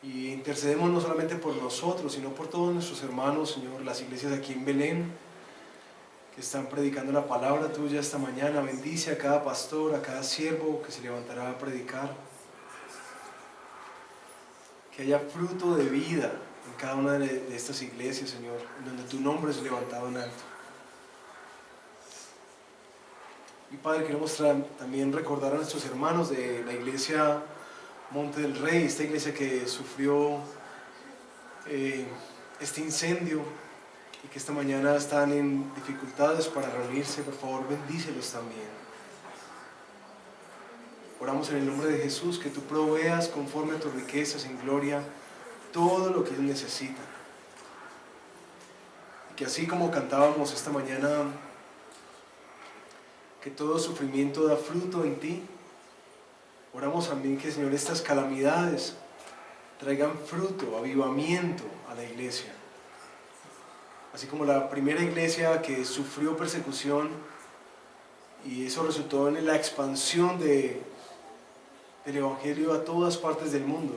Y intercedemos no solamente por nosotros, sino por todos nuestros hermanos, Señor, las iglesias aquí en Belén, que están predicando la palabra tuya esta mañana. Bendice a cada pastor, a cada siervo que se levantará a predicar. Que haya fruto de vida en cada una de estas iglesias, Señor, en donde tu nombre es levantado en alto. Y Padre, queremos también recordar a nuestros hermanos de la iglesia Monte del Rey, esta iglesia que sufrió este incendio y que esta mañana están en dificultades para reunirse. Por favor, bendícelos también. Oramos en el nombre de Jesús, que tú proveas conforme a tus riquezas en gloria todo lo que ellos necesitan. Y que así como cantábamos esta mañana, que todo sufrimiento da fruto en ti, oramos también que, Señor, estas calamidades traigan fruto, avivamiento a la iglesia. Así como la primera iglesia que sufrió persecución y eso resultó en la expansión del Evangelio a todas partes del mundo.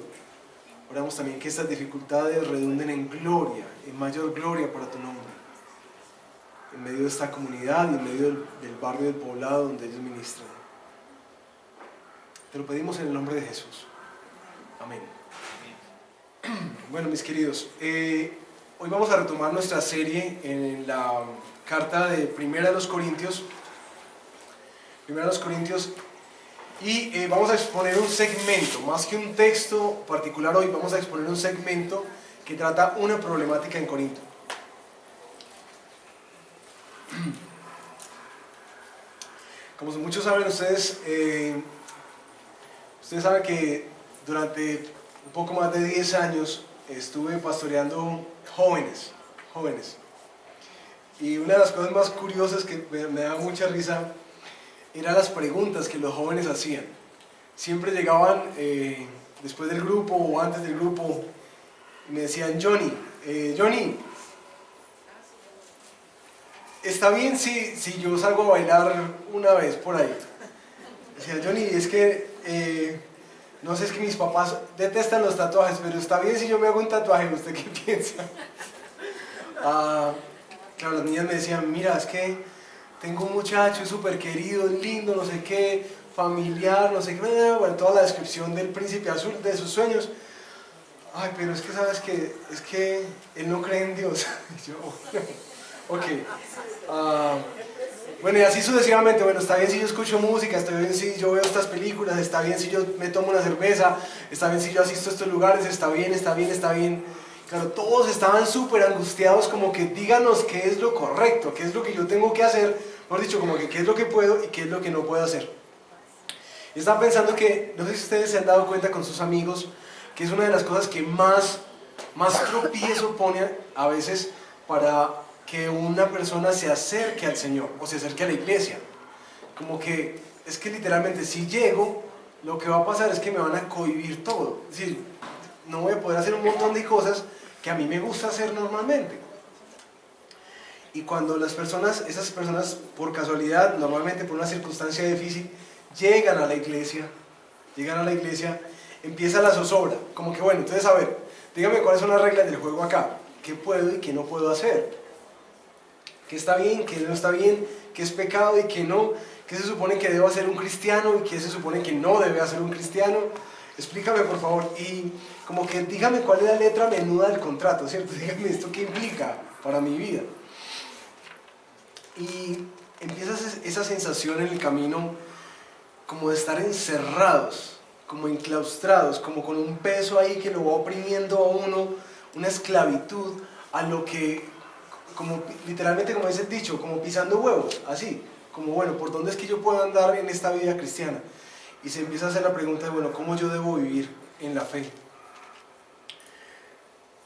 Oramos también que estas dificultades redunden en gloria, en mayor gloria para tu nombre, en medio de esta comunidad y en medio del barrio del poblado donde ellos ministran. Te lo pedimos en el nombre de Jesús. Amén. Bueno, mis queridos, hoy vamos a retomar nuestra serie en la carta de Primera de los Corintios. Y vamos a exponer un segmento, más que un texto particular hoy, vamos a exponer un segmento que trata una problemática en Corinto. Como muchos saben ustedes, saben que durante un poco más de 10 años estuve pastoreando jóvenes. Y una de las cosas más curiosas que me da mucha risa eran las preguntas que los jóvenes hacían. Siempre llegaban después del grupo o antes del grupo y me decían: Johnny, ¿está bien si yo salgo a bailar una vez por ahí? Decía: Johnny, es que no sé, es que mis papás detestan los tatuajes, pero ¿está bien si yo me hago un tatuaje? ¿Usted qué piensa? Claro, las niñas me decían: mira, es que tengo un muchacho, es súper querido, es lindo, no sé qué, familiar, no sé qué, bueno, toda la descripción del príncipe azul, de sus sueños. Ay, pero es que sabes que, es que él no cree en Dios. Y yo, ok. Bueno, y así sucesivamente. Bueno, está bien si yo escucho música, está bien si yo veo estas películas, está bien si yo me tomo una cerveza, está bien si yo asisto a estos lugares, está bien. Claro, todos estaban súper angustiados, como que díganos qué es lo correcto, qué es lo que yo tengo que hacer, mejor dicho, como que qué es lo que puedo y qué es lo que no puedo hacer. Y estaba pensando que, no sé si ustedes se han dado cuenta con sus amigos, que es una de las cosas que más tropiezo pone a veces para que una persona se acerque al Señor o se acerque a la iglesia. Como que, es que literalmente si llego, lo que va a pasar es que me van a cohibir todo. Es decir, no voy a poder hacer un montón de cosas que a mí me gusta hacer normalmente. Y cuando esas personas por casualidad, normalmente por una circunstancia difícil, llegan a la iglesia, empieza la zozobra. Como que, bueno, entonces a ver, dígame cuáles son las reglas del juego acá. ¿Qué puedo y qué no puedo hacer? ¿Qué está bien, qué no está bien? ¿Qué es pecado y qué no? ¿Qué se supone que debo hacer un cristiano y qué se supone que no debe hacer un cristiano? Explícame, por favor. Y como que dígame cuál es la letra menuda del contrato, ¿cierto? Dígame esto qué implica para mi vida. Y empieza esa sensación en el camino como de estar encerrados, como enclaustrados, como con un peso ahí que lo va oprimiendo a uno, una esclavitud a lo que, como literalmente como dice el dicho, como pisando huevos, así, como bueno, ¿por dónde es que yo puedo andar en esta vida cristiana? Y se empieza a hacer la pregunta de, bueno, ¿cómo yo debo vivir en la fe?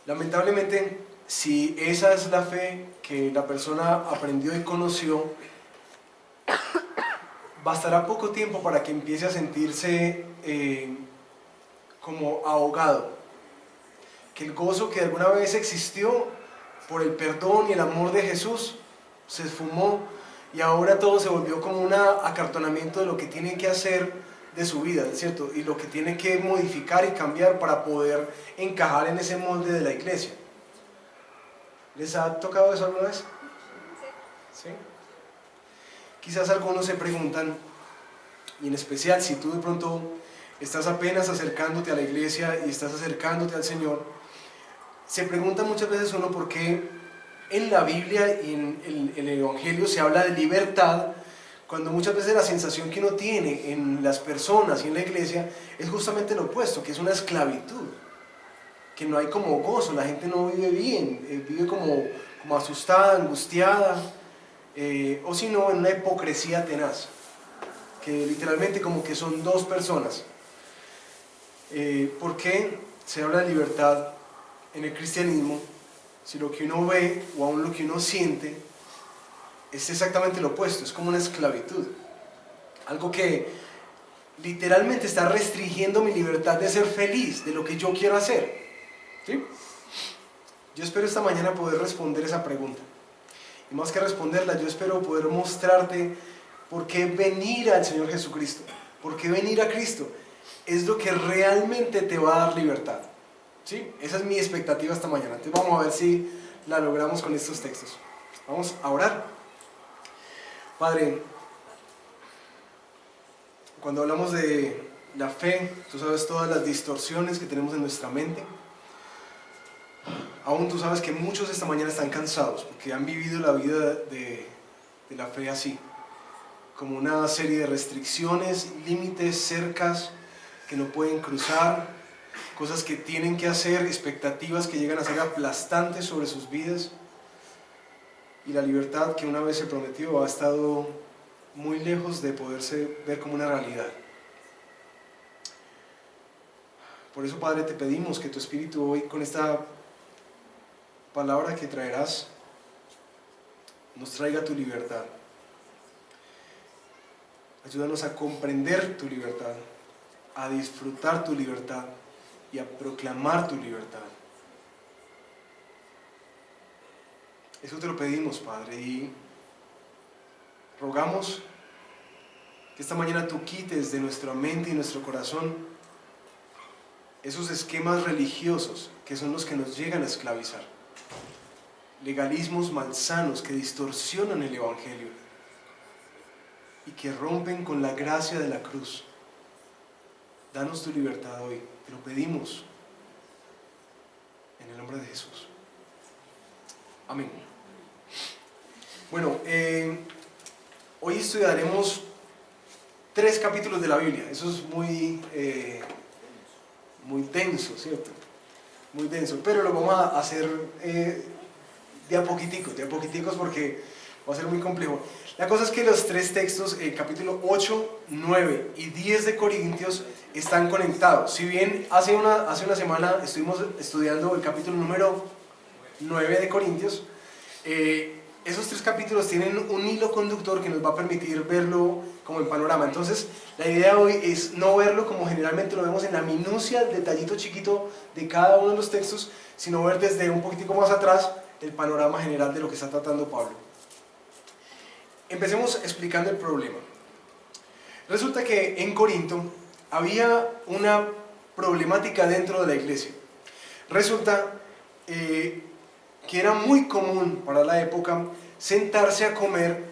Lamentablemente, si esa es la fe que la persona aprendió y conoció, bastará poco tiempo para que empiece a sentirse como ahogado. Que el gozo que alguna vez existió por el perdón y el amor de Jesús se esfumó y ahora todo se volvió como un acartonamiento de lo que tiene que hacer de su vida, ¿cierto? Y lo que tiene que modificar y cambiar para poder encajar en ese molde de la iglesia. ¿Les ha tocado eso alguna vez? ¿Sí? Quizás algunos se preguntan, y en especial si tú de pronto estás apenas acercándote a la iglesia y estás acercándote al Señor, se pregunta muchas veces uno por qué en la Biblia y en el Evangelio se habla de libertad, cuando muchas veces la sensación que uno tiene en las personas y en la iglesia es justamente lo opuesto, que es una esclavitud, que no hay como gozo, la gente no vive bien, vive como asustada, angustiada, o si no, en una hipocresía tenaz, que literalmente como que son dos personas. ¿Por qué se habla de libertad en el cristianismo si lo que uno ve o aún lo que uno siente es exactamente lo opuesto? Es como una esclavitud, algo que literalmente está restringiendo mi libertad de ser feliz, de lo que yo quiero hacer, ¿sí? Yo espero esta mañana poder responder esa pregunta, y más que responderla, yo espero poder mostrarte por qué venir al Señor Jesucristo, por qué venir a Cristo es lo que realmente te va a dar libertad, ¿sí? Esa es mi expectativa esta mañana. Entonces vamos a ver si la logramos con estos textos. Vamos a orar. Padre, cuando hablamos de la fe, tú sabes todas las distorsiones que tenemos en nuestra mente. Aún tú sabes que muchos esta mañana están cansados porque han vivido la vida de la fe así, como una serie de restricciones, límites, cercas que no pueden cruzar, cosas que tienen que hacer, expectativas que llegan a ser aplastantes sobre sus vidas, y la libertad que una vez se prometió ha estado muy lejos de poderse ver como una realidad. Por eso, Padre, te pedimos que tu Espíritu hoy, con esta palabra que traerás, nos traiga tu libertad. Ayúdanos a comprender tu libertad, a disfrutar tu libertad y a proclamar tu libertad. Eso te lo pedimos, Padre, y rogamos que esta mañana tú quites de nuestra mente y nuestro corazón esos esquemas religiosos que son los que nos llegan a esclavizar, legalismos malsanos que distorsionan el Evangelio y que rompen con la gracia de la cruz. Danos tu libertad hoy, te lo pedimos en el nombre de Jesús. Amén. Bueno, hoy estudiaremos 3 capítulos de la Biblia. Eso es muy denso, ¿cierto? Muy denso, pero lo vamos a hacer de a poquiticos porque va a ser muy complejo. La cosa es que los 3 textos, capítulo 8, 9 y 10 de Corintios, están conectados. Si bien hace una semana estuvimos estudiando el capítulo número 9 de Corintios, esos 3 capítulos tienen un hilo conductor que nos va a permitir verlo como en panorama. Entonces, la idea hoy es no verlo como generalmente lo vemos en la minucia, el detallito chiquito de cada uno de los textos, sino ver desde un poquitico más atrás el panorama general de lo que está tratando Pablo. Empecemos explicando el problema. Resulta que en Corinto había una problemática dentro de la iglesia. Resulta que era muy común para la época sentarse a comer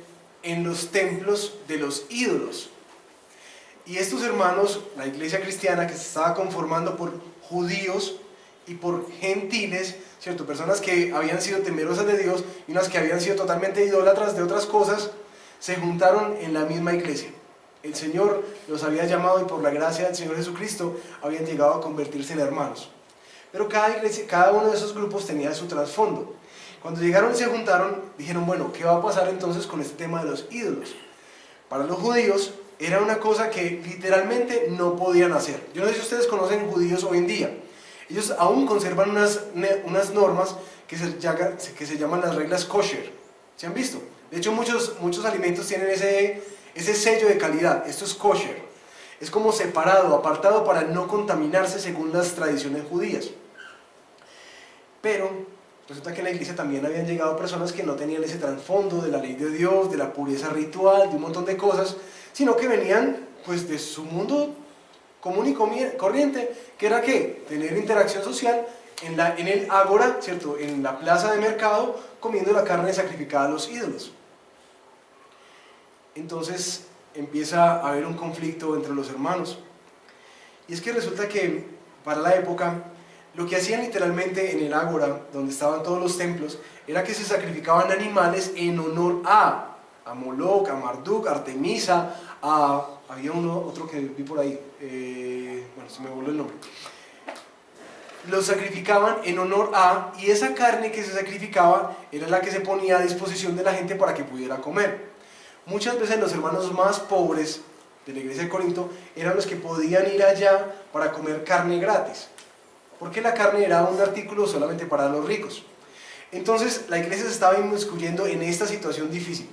en los templos de los ídolos. Y estos hermanos, la iglesia cristiana que se estaba conformando por judíos y por gentiles, ¿cierto? Personas que habían sido temerosas de Dios y unas que habían sido totalmente idólatras de otras cosas, se juntaron en la misma iglesia. El Señor los había llamado y por la gracia del Señor Jesucristo habían llegado a convertirse en hermanos. Pero cada uno de esos grupos tenía su trasfondo. Cuando llegaron y se juntaron, dijeron, bueno, ¿qué va a pasar entonces con este tema de los ídolos? Para los judíos era una cosa que literalmente no podían hacer. Yo no sé si ustedes conocen judíos hoy en día. Ellos aún conservan unas normas que se llaman las reglas kosher. ¿Se han visto? De hecho, muchos alimentos tienen ese sello de calidad. Esto es kosher. Es como separado, apartado para no contaminarse según las tradiciones judías. Pero resulta que en la iglesia también habían llegado personas que no tenían ese trasfondo de la ley de Dios, de la pureza ritual, de un montón de cosas, sino que venían pues de su mundo común y corriente, que era ¿qué? Tener interacción social en el ágora, ¿cierto? En la plaza de mercado, comiendo la carne sacrificada a los ídolos. Entonces empieza a haber un conflicto entre los hermanos. Y es que resulta que para la época, lo que hacían literalmente en el ágora, donde estaban todos los templos, era que se sacrificaban animales en honor a Moloch, a Marduk, a Artemisa, había otro que vi por ahí, bueno, se me volvió el nombre. Los sacrificaban en honor a, y esa carne que se sacrificaba era la que se ponía a disposición de la gente para que pudiera comer. Muchas veces los hermanos más pobres de la iglesia de Corinto eran los que podían ir allá para comer carne gratis, porque la carne era un artículo solamente para los ricos. Entonces la iglesia se estaba inmiscuyendo en esta situación difícil.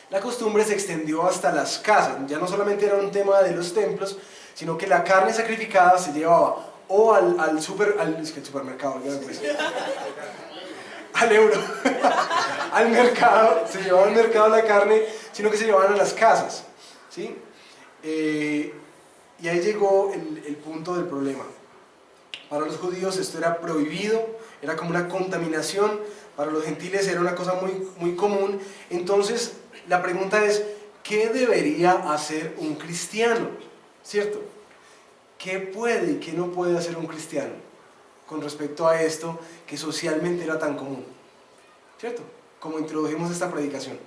La costumbre se extendió hasta las casas, ya no solamente era un tema de los templos, sino que la carne sacrificada se llevaba o al supermercado, al euro, al mercado, se llevaba al mercado la carne, sino que se llevaban a las casas, ¿sí? Y ahí llegó el punto del problema. Para los judíos esto era prohibido, era como una contaminación, para los gentiles era una cosa muy, muy común. Entonces la pregunta es, ¿qué debería hacer un cristiano? ¿Cierto? ¿Qué puede y qué no puede hacer un cristiano con respecto a esto que socialmente era tan común? ¿Cierto? Como introdujimos esta predicación.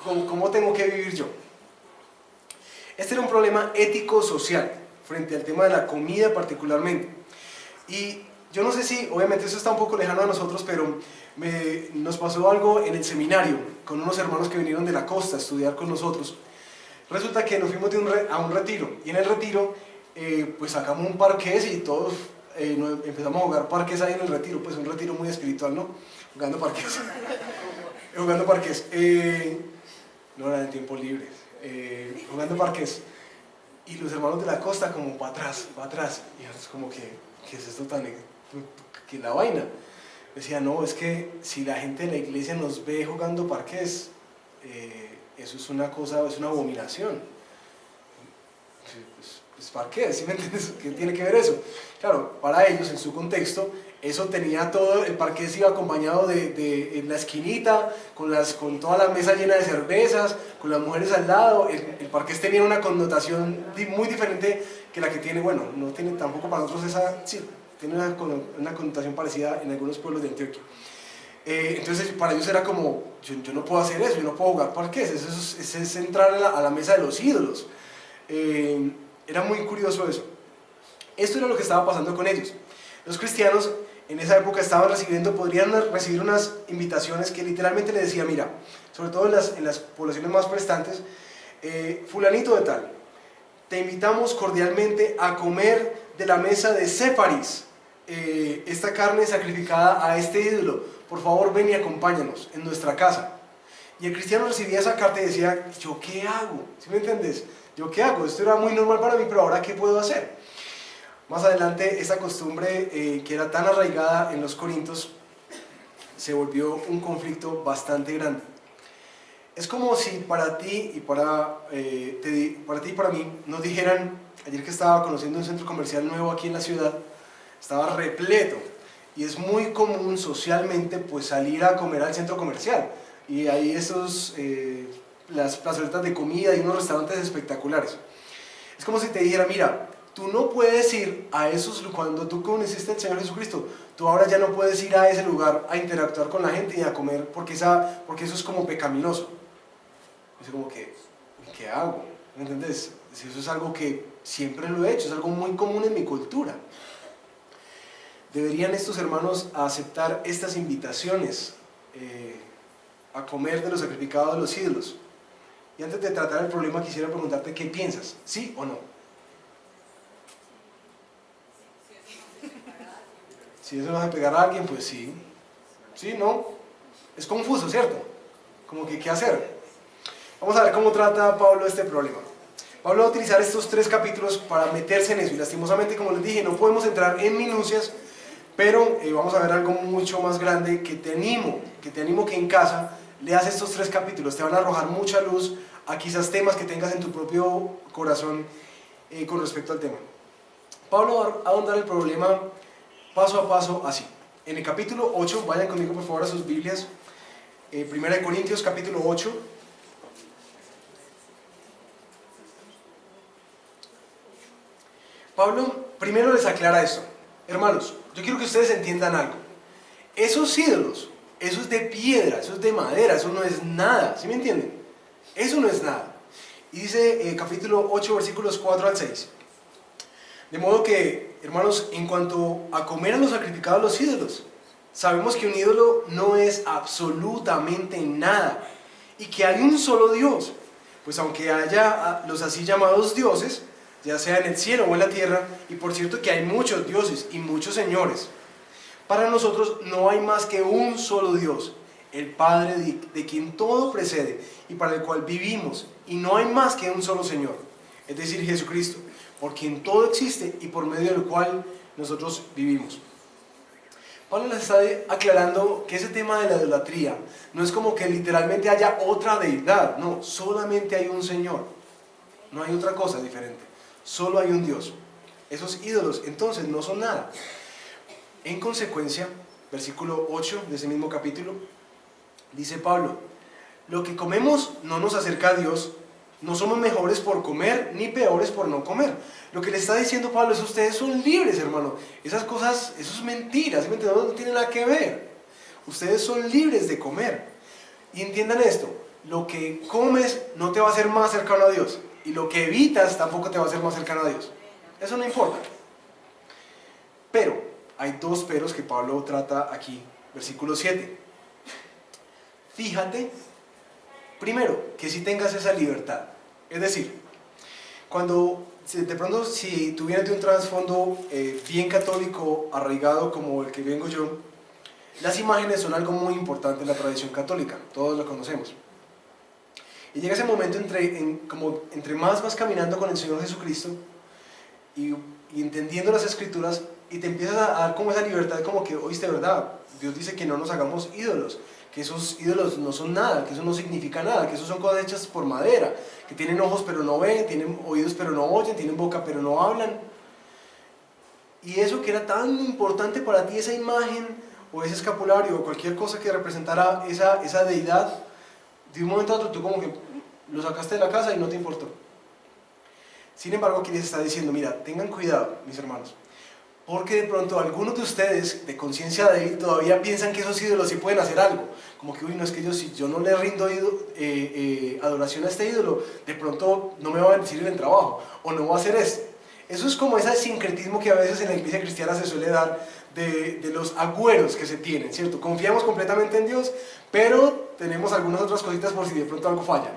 ¿Cómo tengo que vivir yo? Este era un problema ético-social frente al tema de la comida particularmente. Y yo no sé si, obviamente eso está un poco lejano a nosotros, pero nos pasó algo en el seminario con unos hermanos que vinieron de la costa a estudiar con nosotros. Resulta que nos fuimos a un retiro, y en el retiro pues sacamos un parqués y todos empezamos a jugar parqués ahí en el retiro, pues un retiro muy espiritual, ¿no? Jugando parqués. Jugando parqués. No era de tiempo libre. Jugando parqués. Y los hermanos de la costa como para atrás. Y es como que, ¿qué es esto tan... que la vaina? Decía, no, es que si la gente de la iglesia nos ve jugando parqués, eso es una cosa, es una abominación. Pues parqués, ¿sí me entiendes? ¿Qué tiene que ver eso? Claro, para ellos, en su contexto, eso tenía todo, el parqués iba acompañado en la esquinita, con toda la mesa llena de cervezas, con las mujeres al lado. El parqués tenía una connotación muy diferente que la que tiene, bueno, no tiene tampoco para nosotros esa, sí, tiene una connotación parecida en algunos pueblos de Antioquia. Entonces para ellos era como, yo no puedo hacer eso, yo no puedo jugar parqués, eso es entrar a la mesa de los ídolos. Era muy curioso eso. Esto era lo que estaba pasando con ellos. Los cristianos en esa época podrían recibir unas invitaciones que literalmente les decía, mira, sobre todo en las poblaciones más prestantes, fulanito de tal, te invitamos cordialmente a comer de la mesa de Séfaris, esta carne sacrificada a este ídolo, por favor ven y acompáñanos en nuestra casa. Y el cristiano recibía esa carta y decía, ¿yo qué hago? ¿Sí me entiendes? ¿Yo qué hago? Esto era muy normal para mí, pero ahora ¿qué puedo hacer? Más adelante, esta costumbre que era tan arraigada en los corintios se volvió un conflicto bastante grande. Es como si para ti y para mí nos dijeran, ayer que estaba conociendo un centro comercial nuevo aquí en la ciudad, estaba repleto, y es muy común socialmente pues salir a comer al centro comercial, y hay las plazoletas de comida y unos restaurantes espectaculares. Es como si te dijera, mira, tú no puedes ir a cuando tú conociste al Señor Jesucristo, tú ahora ya no puedes ir a ese lugar a interactuar con la gente y a comer porque eso es como pecaminoso. Es como que, ¿qué hago? ¿Me entiendes? Eso es algo que siempre lo he hecho, es algo muy común en mi cultura. ¿Deberían estos hermanos aceptar estas invitaciones a comer de los sacrificados de los ídolos? Y antes de tratar el problema quisiera preguntarte qué piensas, ¿sí o no? Si eso nos hace pegar a alguien, pues sí. Sí, no. Es confuso, ¿cierto? Como que, ¿qué hacer? Vamos a ver cómo trata Pablo este problema. Pablo va a utilizar estos 3 capítulos para meterse en eso. Y lastimosamente, como les dije, no podemos entrar en minucias, pero vamos a ver algo mucho más grande que te animo que en casa leas estos 3 capítulos, te van a arrojar mucha luz a quizás temas que tengas en tu propio corazón con respecto al tema. Pablo va a ahondar el problema paso a paso así. En el capítulo 8, vayan conmigo por favor a sus Biblias, 1 Corintios capítulo 8. Pablo primero les aclara esto. Hermanos, yo quiero que ustedes entiendan algo. Esos ídolos, eso es de piedra, eso es de madera, eso no es nada, ¿sí me entienden? Eso no es nada. Y dice capítulo 8, versículos 4 al 6. De modo que, hermanos, en cuanto a comer a los sacrificados a los ídolos, sabemos que un ídolo no es absolutamente nada y que hay un solo Dios. Pues aunque haya los así llamados dioses, ya sea en el cielo o en la tierra, y por cierto que hay muchos dioses y muchos señores, para nosotros no hay más que un solo Dios, el Padre de quien todo precede y para el cual vivimos, y no hay más que un solo Señor, es decir, Jesucristo, por quien todo existe y por medio del cual nosotros vivimos. Pablo les está aclarando que ese tema de la idolatría no es como que literalmente haya otra deidad, no, solamente hay un Señor, no hay otra cosa diferente, solo hay un Dios. Esos ídolos entonces no son nada. En consecuencia, versículo 8 de ese mismo capítulo, dice Pablo: lo que comemos no nos acerca a Dios, no somos mejores por comer ni peores por no comer. Lo que le está diciendo Pablo es: ustedes son libres, hermano. Esas cosas, eso es mentira, ¿sí me entienden? No tiene nada que ver. Ustedes son libres de comer. Y entiendan esto: lo que comes no te va a hacer más cercano a Dios, y lo que evitas tampoco te va a hacer más cercano a Dios. Eso no importa. Pero hay 2 peros que Pablo trata aquí, versículo 7. Fíjate, primero, que si tengas esa libertad. Es decir, cuando de pronto si tú vienes de un trasfondo bien católico, arraigado como el que vengo yo, las imágenes son algo muy importante en la tradición católica, todos lo conocemos. Y llega ese momento entre más vas caminando con el Señor Jesucristo y entendiendo las Escrituras, y te empiezas a dar como esa libertad, como que, oíste, ¿verdad? Dios dice que no nos hagamos ídolos, que esos ídolos no son nada, que eso no significa nada, que eso son cosas hechas por madera, que tienen ojos pero no ven, tienen oídos pero no oyen, tienen boca pero no hablan. Y eso que era tan importante para ti, esa imagen o ese escapulario o cualquier cosa que representara esa deidad, de un momento a otro tú como que lo sacaste de la casa y no te importó. Sin embargo, aquí les está diciendo: mira, tengan cuidado, mis hermanos, porque de pronto algunos de ustedes de conciencia débil todavía piensan que esos ídolos sí pueden hacer algo, como que, uy, no, es que si yo no le rindo adoración a este ídolo, de pronto no me va a bendecir en el trabajo, o no va a hacer esto. Eso es como ese sincretismo que a veces en la iglesia cristiana se suele dar de los agüeros que se tienen, ¿cierto? Confiamos completamente en Dios, pero tenemos algunas otras cositas por si de pronto algo falla.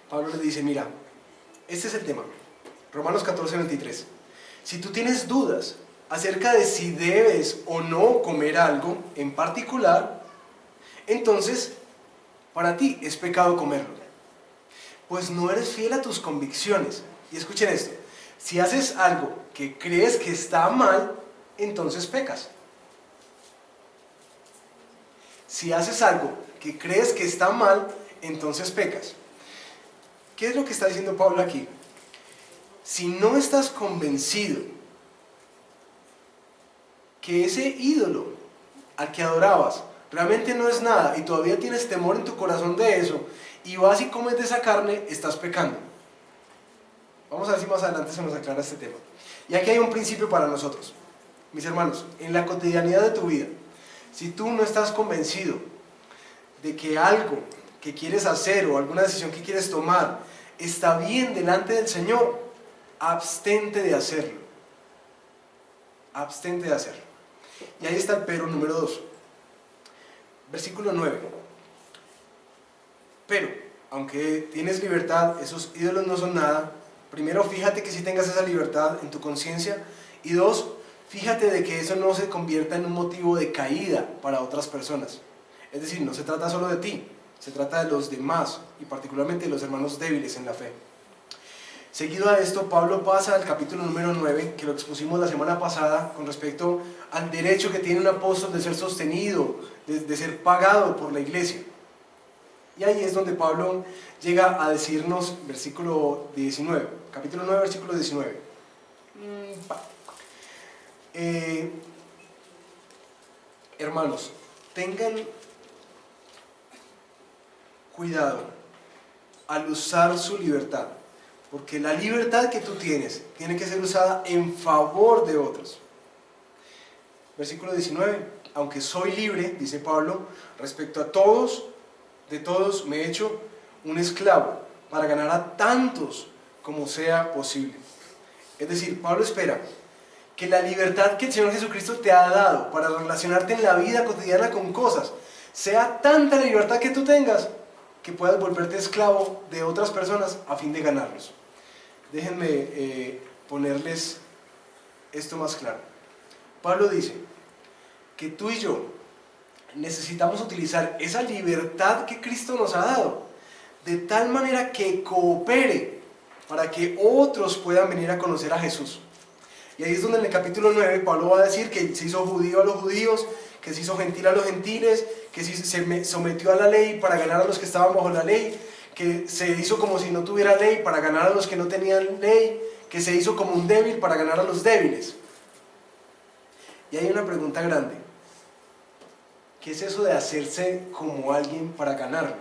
Pablo le dice: mira, este es el tema, Romanos 14, 23. Si tú tienes dudas acerca de si debes o no comer algo en particular, entonces para ti es pecado comerlo, pues no eres fiel a tus convicciones. Y escuchen esto: si haces algo que crees que está mal, entonces pecas. Si haces algo que crees que está mal, entonces pecas. ¿Qué es lo que está diciendo Pablo aquí? Si no estás convencido que ese ídolo al que adorabas realmente no es nada y todavía tienes temor en tu corazón de eso, y vas y comes de esa carne, estás pecando. Vamos a ver si más adelante se nos aclara este tema. Y aquí hay un principio para nosotros, mis hermanos, en la cotidianidad de tu vida. Si tú no estás convencido de que algo que quieres hacer o alguna decisión que quieres tomar está bien delante del Señor, abstente de hacerlo. Abstente de hacerlo. Y ahí está el pero número 2. Versículo 9. Pero, aunque tienes libertad, esos ídolos no son nada. Primero, fíjate que si tengas esa libertad en tu conciencia. Y 2, fíjate de que eso no se convierta en un motivo de caída para otras personas. Es decir, no se trata solo de ti, se trata de los demás y particularmente de los hermanos débiles en la fe. Seguido a esto, Pablo pasa al capítulo número 9, que lo expusimos la semana pasada, con respecto al derecho que tiene un apóstol de ser sostenido, de ser pagado por la iglesia. Y ahí es donde Pablo llega a decirnos, versículo 19, capítulo 9, versículo 19. Hermanos, tengan cuidado al usar su libertad, porque la libertad que tú tienes tiene que ser usada en favor de otros. Versículo 19, aunque soy libre, dice Pablo, respecto a todos, de todos me he hecho un esclavo para ganar a tantos como sea posible. Es decir, Pablo espera que la libertad que el Señor Jesucristo te ha dado para relacionarte en la vida cotidiana con cosas, sea tanta la libertad que tú tengas, que puedas volverte esclavo de otras personas a fin de ganarlos. Déjenme ponerles esto más claro. Pablo dice que tú y yo necesitamos utilizar esa libertad que Cristo nos ha dado, de tal manera que coopere para que otros puedan venir a conocer a Jesús. Y ahí es donde en el capítulo 9 Pablo va a decir que se hizo judío a los judíos, que se hizo gentil a los gentiles, que se sometió a la ley para ganar a los que estaban bajo la ley, que se hizo como si no tuviera ley para ganar a los que no tenían ley, que se hizo como un débil para ganar a los débiles. Y hay una pregunta grande. ¿Qué es eso de hacerse como alguien para ganarlo?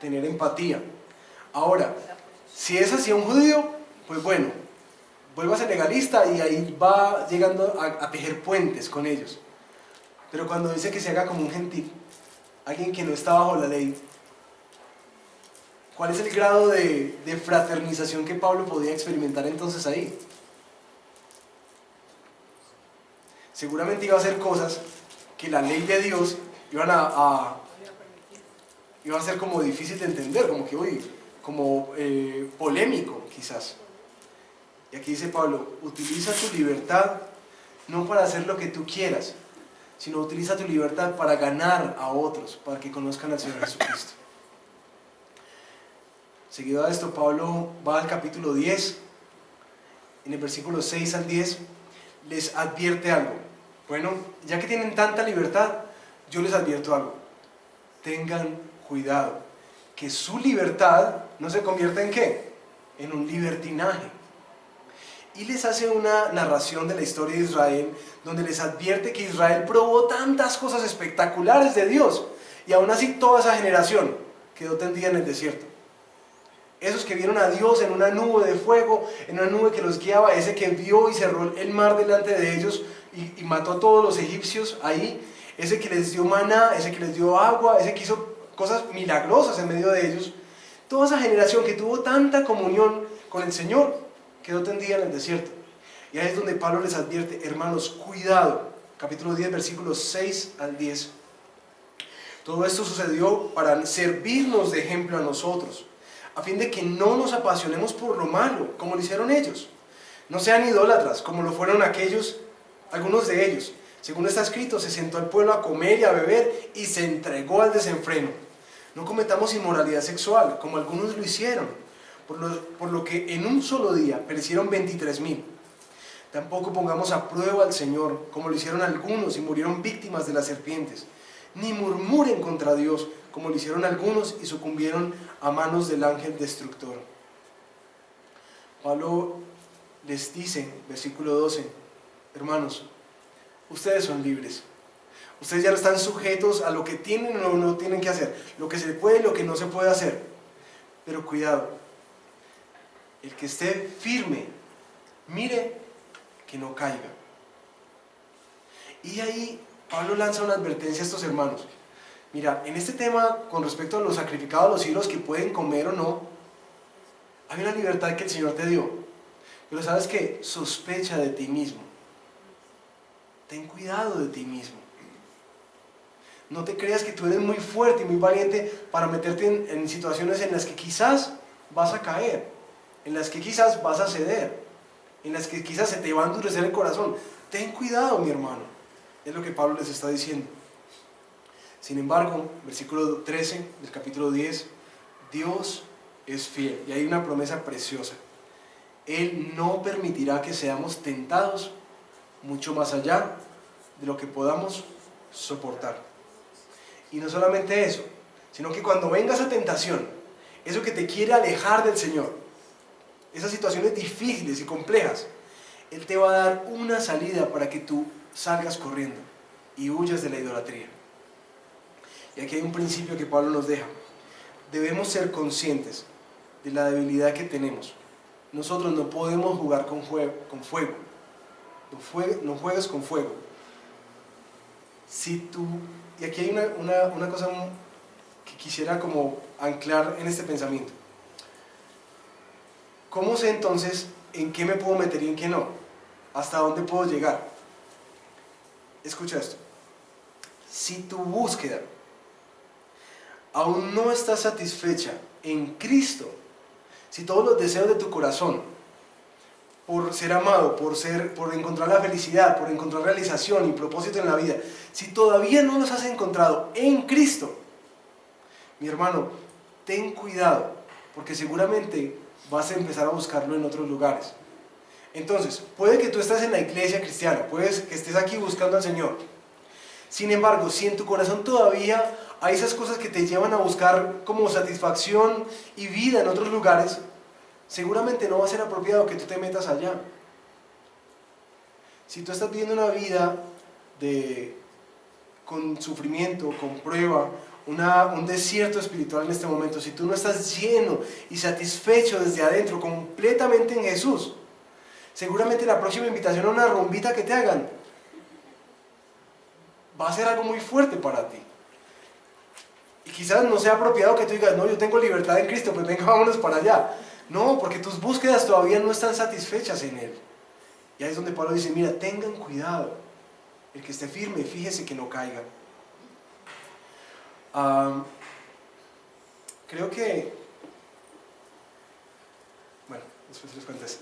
Tener empatía. Ahora, si es hacia un judío, pues bueno, vuélvase legalista y ahí va llegando a tejer puentes con ellos. Pero cuando dice que se haga como un gentil, alguien que no está bajo la ley, ¿cuál es el grado de fraternización que Pablo podía experimentar entonces ahí? Seguramente iba a hacer cosas que la ley de Dios iba a ser como difícil de entender, como que, como polémico quizás. Y aquí dice Pablo, utiliza tu libertad no para hacer lo que tú quieras, sino utiliza tu libertad para ganar a otros, para que conozcan al Señor Jesucristo. Seguido a esto, Pablo va al capítulo 10, en el versículo 6 al 10, les advierte algo. Bueno, ya que tienen tanta libertad, yo les advierto algo. Tengan cuidado, que su libertad no se convierta en ¿qué? En un libertinaje. Y les hace una narración de la historia de Israel, donde les advierte que Israel probó tantas cosas espectaculares de Dios, y aún así toda esa generación quedó tendida en el desierto. Esos que vieron a Dios en una nube de fuego, en una nube que los guiaba, ese que vio y cerró el mar delante de ellos y mató a todos los egipcios ahí, ese que les dio maná, ese que les dio agua, ese que hizo cosas milagrosas en medio de ellos. Toda esa generación que tuvo tanta comunión con el Señor quedó tendida en el desierto. Y ahí es donde Pablo les advierte, hermanos, cuidado. Capítulo 10, versículos 6 al 10. Todo esto sucedió para servirnos de ejemplo a nosotros, a fin de que no nos apasionemos por lo malo, como lo hicieron ellos. No sean idólatras, como lo fueron algunos de ellos. Según está escrito, se sentó al pueblo a comer y a beber y se entregó al desenfreno. No cometamos inmoralidad sexual, como algunos lo hicieron, por lo que en un solo día perecieron 23,000. Tampoco pongamos a prueba al Señor, como lo hicieron algunos y murieron víctimas de las serpientes. Ni murmuren contra Dios, como lo hicieron algunos y sucumbieron a manos del ángel destructor. Pablo les dice, versículo 12, hermanos, ustedes son libres. Ustedes ya no están sujetos a lo que tienen o no tienen que hacer, lo que se puede y lo que no se puede hacer. Pero cuidado, el que esté firme, mire que no caiga. Y ahí Pablo lanza una advertencia a estos hermanos. Mira, en este tema, con respecto a los sacrificados a los ídolos que pueden comer o no, hay una libertad que el Señor te dio. Pero ¿sabes qué? Sospecha de ti mismo. Ten cuidado de ti mismo. No te creas que tú eres muy fuerte y muy valiente para meterte en situaciones en las que quizás vas a caer, en las que quizás vas a ceder, en las que quizás se te va a endurecer el corazón. Ten cuidado, mi hermano. Es lo que Pablo les está diciendo. Sin embargo, versículo 13 del capítulo 10, Dios es fiel. Y hay una promesa preciosa. Él no permitirá que seamos tentados mucho más allá de lo que podamos soportar. Y no solamente eso, sino que cuando venga esa tentación, eso que te quiere alejar del Señor, esas situaciones difíciles y complejas, Él te va a dar una salida para que tú salgas corriendo y huyas de la idolatría. Y aquí hay un principio que Pablo nos deja. Debemos ser conscientes de la debilidad que tenemos. Nosotros no podemos jugar con fuego. No juegues con fuego. Y aquí hay una cosa que quisiera como anclar en este pensamiento. ¿Cómo sé entonces en qué me puedo meter y en qué no? ¿Hasta dónde puedo llegar? Escucha esto. Si tu búsqueda aún no está satisfecha en Cristo, si todos los deseos de tu corazón, por ser amado, por encontrar la felicidad, por encontrar realización y propósito en la vida, si todavía no los has encontrado en Cristo, mi hermano, ten cuidado, porque seguramente vas a empezar a buscarlo en otros lugares. Entonces, puede que tú estés en la iglesia cristiana, puede que estés aquí buscando al Señor. Sin embargo, si en tu corazón todavía hay esas cosas que te llevan a buscar como satisfacción y vida en otros lugares, seguramente no va a ser apropiado que tú te metas allá. Si tú estás viviendo una vida con sufrimiento, con prueba, un desierto espiritual en este momento, si tú no estás lleno y satisfecho desde adentro, completamente en Jesús, seguramente la próxima invitación a una rumbita que te hagan va a ser algo muy fuerte para ti. Y quizás no sea apropiado que tú digas, no, yo tengo libertad en Cristo, pues venga, vámonos para allá. No, porque tus búsquedas todavía no están satisfechas en Él. Y ahí es donde Pablo dice, mira, tengan cuidado. El que esté firme, fíjese que no caiga. Creo que... Bueno, después les cuento eso.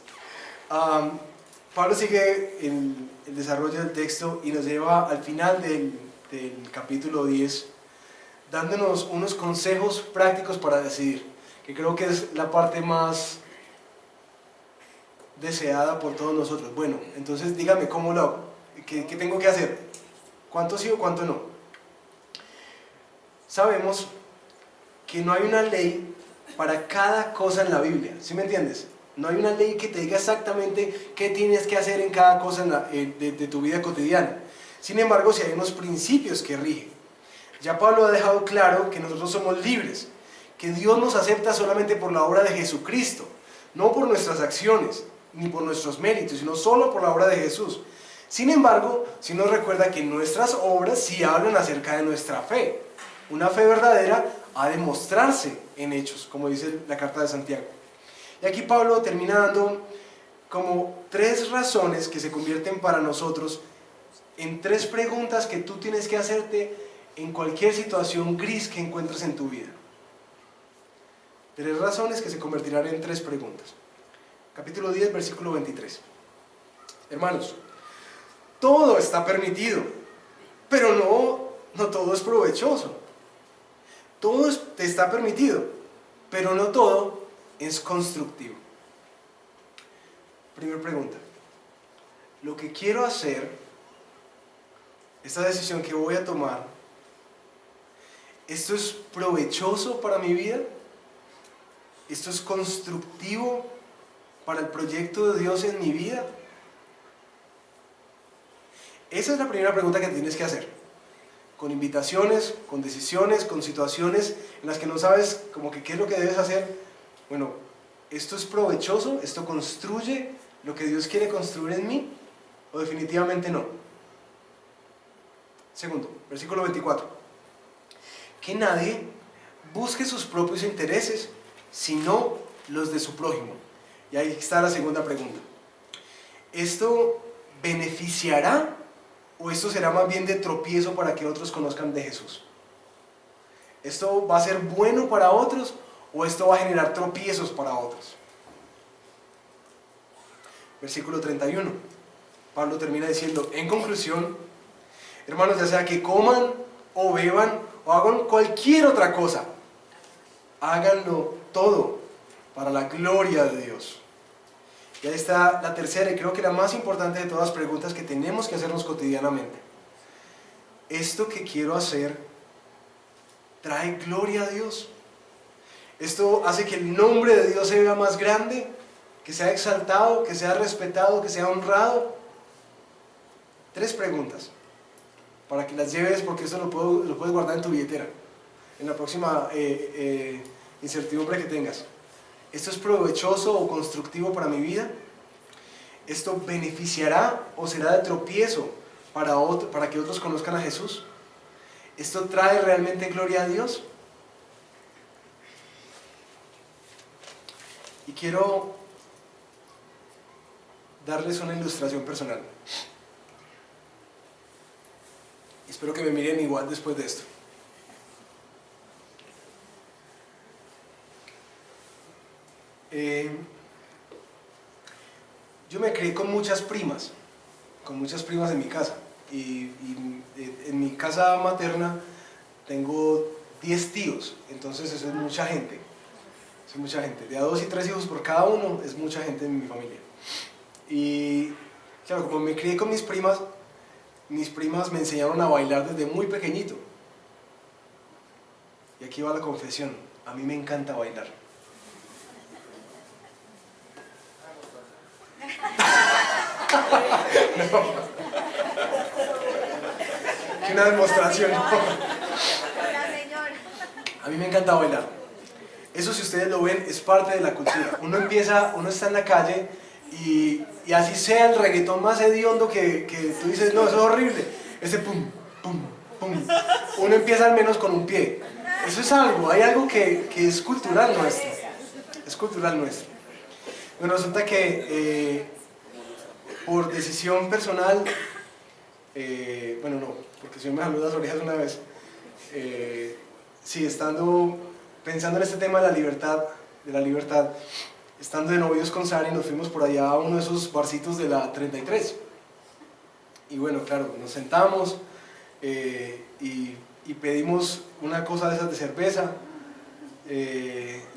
Pablo sigue en el desarrollo del texto y nos lleva al final del capítulo 10, dándonos unos consejos prácticos para decidir, que creo que es la parte más deseada por todos nosotros. Bueno, entonces dígame, ¿cómo lo hago? ¿Qué tengo que hacer? ¿Cuánto sí o cuánto no? Sabemos que no hay una ley para cada cosa en la Biblia, ¿sí me entiendes? No hay una ley que te diga exactamente qué tienes que hacer en cada cosa de tu vida cotidiana. Sin embargo, sí hay unos principios que rigen. Ya Pablo ha dejado claro que nosotros somos libres, que Dios nos acepta solamente por la obra de Jesucristo, no por nuestras acciones, ni por nuestros méritos, sino solo por la obra de Jesús. Sin embargo, sí nos recuerda que nuestras obras sí hablan acerca de nuestra fe. Una fe verdadera ha de mostrarse en hechos, como dice la carta de Santiago. Y aquí Pablo termina dando como 3 razones que se convierten para nosotros en 3 preguntas que tú tienes que hacerte en cualquier situación gris que encuentres en tu vida. 3 razones que se convertirán en 3 preguntas. Capítulo 10, versículo 23. Hermanos, todo está permitido, pero no todo es provechoso. Todo te está permitido, pero no todo es constructivo. Primera pregunta. Lo que quiero hacer, esta decisión que voy a tomar, ¿esto es provechoso para mi vida? ¿Esto es constructivo para el proyecto de Dios en mi vida? Esa es la primera pregunta que tienes que hacer. Con invitaciones, con decisiones, con situaciones en las que no sabes como que qué es lo que debes hacer. Bueno, ¿esto es provechoso? ¿Esto construye lo que Dios quiere construir en mí? ¿O definitivamente no? Segundo, versículo 24. Que nadie busque sus propios intereses, sino los de su prójimo. Y ahí está la segunda pregunta. ¿Esto beneficiará o esto será más bien de tropiezo para que otros conozcan de Jesús? ¿Esto va a ser bueno para otros o esto va a generar tropiezos para otros? Versículo 31. Pablo termina diciendo, en conclusión, hermanos, ya sea que coman o beban o hagan cualquier otra cosa, háganlo todo para la gloria de Dios. Y ahí está la tercera y creo que la más importante de todas las preguntas que tenemos que hacernos cotidianamente. ¿Esto que quiero hacer trae gloria a Dios? ¿Esto hace que el nombre de Dios se vea más grande? ¿Que sea exaltado? ¿Que sea respetado? ¿Que sea honrado? 3 preguntas para que las lleves, porque eso lo puedes guardar en tu billetera en la próxima incertidumbre que tengas. ¿Esto es provechoso o constructivo para mi vida? ¿Esto beneficiará o será de tropiezo para que otros conozcan a Jesús? ¿Esto trae realmente gloria a Dios? Y quiero darles una ilustración personal. Espero que me miren igual después de esto. Yo me crié con muchas primas en mi casa. Y en mi casa materna tengo 10 tíos, entonces eso es mucha gente. Es mucha gente. De a 2 y 3 hijos por cada uno, es mucha gente en mi familia. Y claro, como me crié con mis primas me enseñaron a bailar desde muy pequeñito. Y aquí va la confesión, a mí me encanta bailar. No. Una demostración. A mí me encanta bailar. Eso, si ustedes lo ven, es parte de la cultura. Uno está en la calle y así sea el reggaetón más hediondo que tú dices, no, eso es horrible. Ese pum, pum, pum. Uno empieza al menos con un pie. Eso es algo, hay algo que es cultural nuestro. Es cultural nuestro. Bueno, resulta que por decisión personal, bueno, no, porque si me jaló las orejas una vez, sí, pensando en este tema de la libertad, estando de novios con Sari, nos fuimos por allá a uno de esos barcitos de la 33. Y bueno, claro, nos sentamos y pedimos una cosa de esas de cerveza.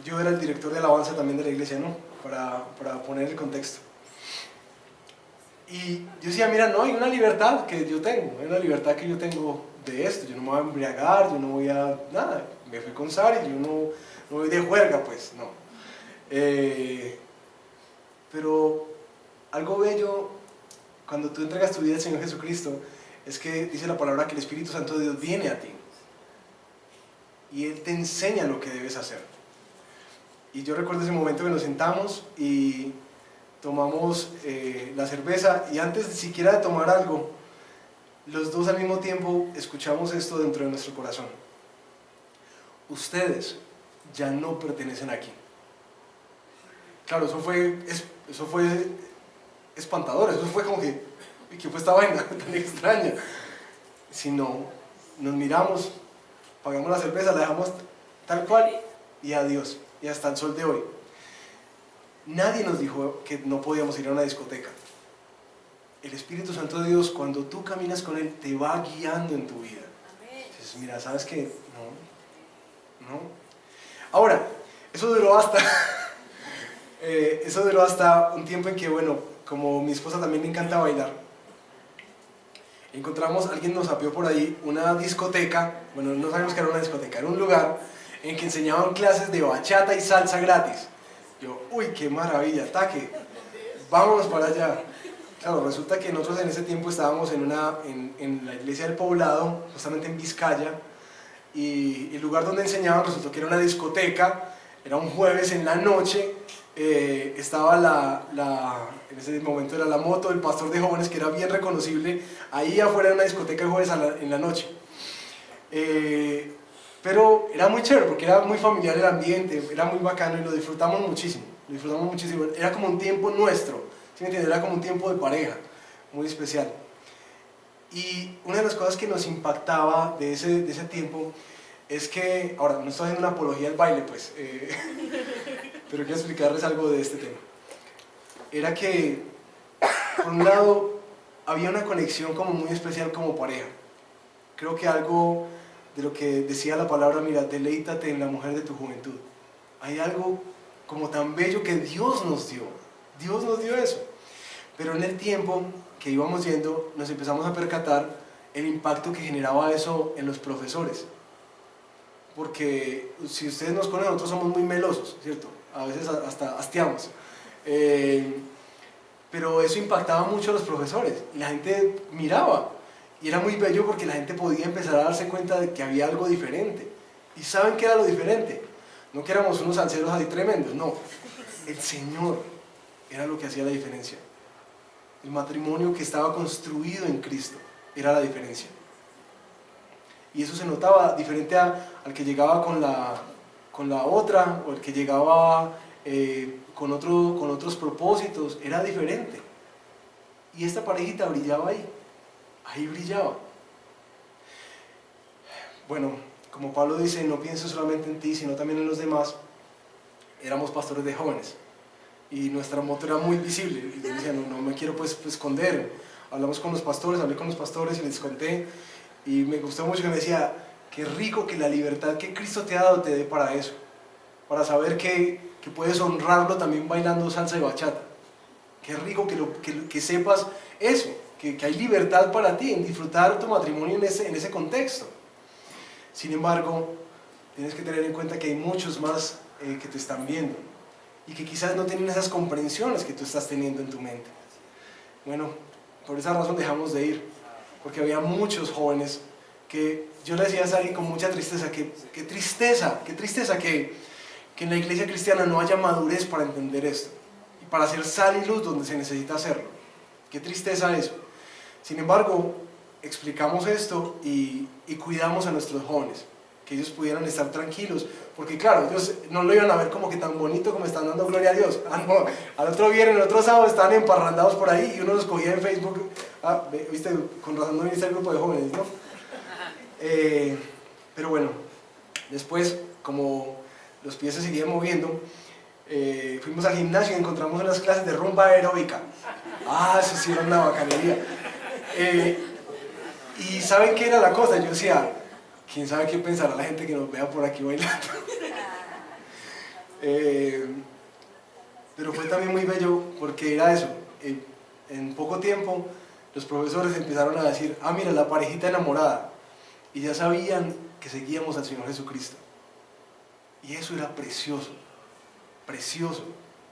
Yo era el director de alabanza también de la iglesia, ¿no? Para poner el contexto. Y yo decía, mira, no, hay una libertad que yo tengo, de esto, yo no me voy a embriagar, yo no voy a nada, me fui con Sari, yo no voy de juerga, pues, no. Pero algo bello cuando tú entregas tu vida al Señor Jesucristo es que dice la palabra que el Espíritu Santo de Dios viene a ti y Él te enseña lo que debes hacer. Y yo recuerdo ese momento que nos sentamos y tomamos la cerveza, y antes siquiera de tomar algo, los dos al mismo tiempo escuchamos esto dentro de nuestro corazón: ustedes ya no pertenecen aquí. Claro, eso fue espantador, eso fue como que, ¿qué fue esta vaina tan extraña? Si no, nos miramos, pagamos la cerveza, la dejamos tal cual y adiós, y hasta el sol de hoy. Nadie nos dijo que no podíamos ir a una discoteca. El Espíritu Santo de Dios, cuando tú caminas con Él, te va guiando en tu vida. Dices, mira, ¿sabes qué? No. Ahora, eso duró hasta un tiempo en que, bueno, como mi esposa también le encanta bailar, encontramos, alguien nos apió por ahí una discoteca, bueno, no sabemos que era una discoteca, era un lugar en que enseñaban clases de bachata y salsa gratis. Yo, uy, qué maravilla, taque, vámonos para allá. Claro, resulta que nosotros en ese tiempo estábamos en la iglesia del Poblado, justamente en Vizcaya, y el lugar donde enseñaban resultó que era una discoteca. Era un jueves en la noche, estaba en ese momento era la moto del pastor de jóvenes, que era bien reconocible, ahí afuera de una discoteca de jueves en la noche. Pero era muy chévere porque era muy familiar el ambiente, era muy bacano y lo disfrutamos muchísimo. Era como un tiempo nuestro, ¿sí me entiendes? Era como un tiempo de pareja, muy especial. Y una de las cosas que nos impactaba de ese tiempo es que, ahora no estoy haciendo una apología del baile, pues, pero quiero explicarles algo de este tema. Era que, por un lado, había una conexión como muy especial como pareja. Creo que algo de lo que decía la palabra, mira, deleítate en la mujer de tu juventud. Hay algo como tan bello que Dios nos dio. Dios nos dio eso. Pero en el tiempo que íbamos yendo, nos empezamos a percatar el impacto que generaba eso en los profesores. Porque si ustedes nos conocen, nosotros somos muy melosos, ¿cierto? A veces hasta hastiamos. Pero eso impactaba mucho a los profesores y la gente miraba. Y era muy bello porque la gente podía empezar a darse cuenta de que había algo diferente. ¿Y saben qué era lo diferente? No que éramos unos salseros así tremendos, no. El Señor era lo que hacía la diferencia. El matrimonio que estaba construido en Cristo era la diferencia. Y eso se notaba diferente al que llegaba con la otra, o el que llegaba con otros propósitos. Era diferente. Y esta parejita brillaba ahí brillaba. Bueno, como Pablo dice, no pienses solamente en ti, sino también en los demás. Éramos pastores de jóvenes y nuestra moto era muy visible. Y yo decía, no me quiero pues esconder. Hablé con los pastores y les conté. Y me gustó mucho que me decía, qué rico que la libertad que Cristo te ha dado te dé para eso. Para saber que puedes honrarlo también bailando salsa y bachata. Qué rico que sepas eso, que hay libertad para ti en disfrutar tu matrimonio en ese contexto. Sin embargo, tienes que tener en cuenta que hay muchos más que te están viendo y que quizás no tienen esas comprensiones que tú estás teniendo en tu mente. Bueno, por esa razón dejamos de ir, porque había muchos jóvenes que yo les decía a Sari con mucha tristeza, qué tristeza que en la iglesia cristiana no haya madurez para entender esto y para hacer sal y luz donde se necesita hacerlo. Qué tristeza eso. Sin embargo, explicamos esto y cuidamos a nuestros jóvenes, que ellos pudieran estar tranquilos, porque claro, ellos no lo iban a ver como que tan bonito como están dando gloria a Dios. No, al otro viernes, el otro sábado están emparrandados por ahí y uno los cogía en Facebook. Viste, con razón no viniste al grupo de jóvenes, ¿no? Pero bueno, después, como los pies se seguían moviendo, fuimos al gimnasio y encontramos unas clases de rumba aeróbica. Eso sí era una bacanería. Y ¿saben qué era la cosa? Yo decía, ¿quién sabe qué pensará la gente que nos vea por aquí bailando? Pero fue también muy bello porque era eso. En poco tiempo los profesores empezaron a decir, mira, la parejita enamorada. Y ya sabían que seguíamos al Señor Jesucristo. Y eso era precioso, precioso.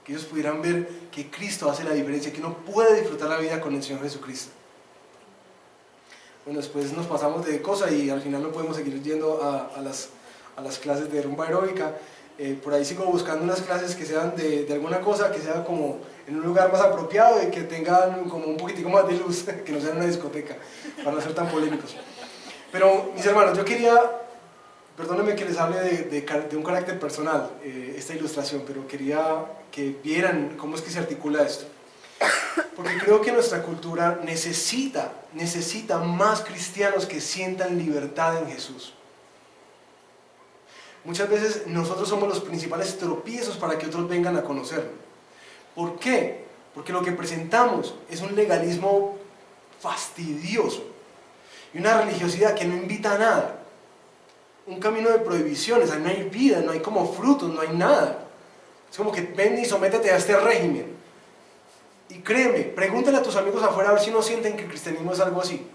Que ellos pudieran ver que Cristo hace la diferencia, que uno puede disfrutar la vida con el Señor Jesucristo. Bueno, después nos pasamos de cosa y al final no podemos seguir yendo a las clases de rumba aeróbica. Por ahí sigo buscando unas clases que sean de alguna cosa, que sea como en un lugar más apropiado y que tengan como un poquitico más de luz, que no sea una discoteca, para no ser tan polémicos. Pero, mis hermanos, yo quería, perdónenme que les hable de un carácter personal, esta ilustración, pero quería que vieran cómo es que se articula esto. Porque creo que nuestra cultura necesita más cristianos que sientan libertad en Jesús. Muchas veces nosotros somos los principales tropiezos para que otros vengan a conocerlo. ¿Por qué? Porque lo que presentamos es un legalismo fastidioso y una religiosidad que no invita a nada. Un camino de prohibiciones, no hay vida, no hay como frutos, no hay nada. Es como que ven y sométete a este régimen. Y créeme, pregúntale a tus amigos afuera a ver si no sienten que el cristianismo es algo así.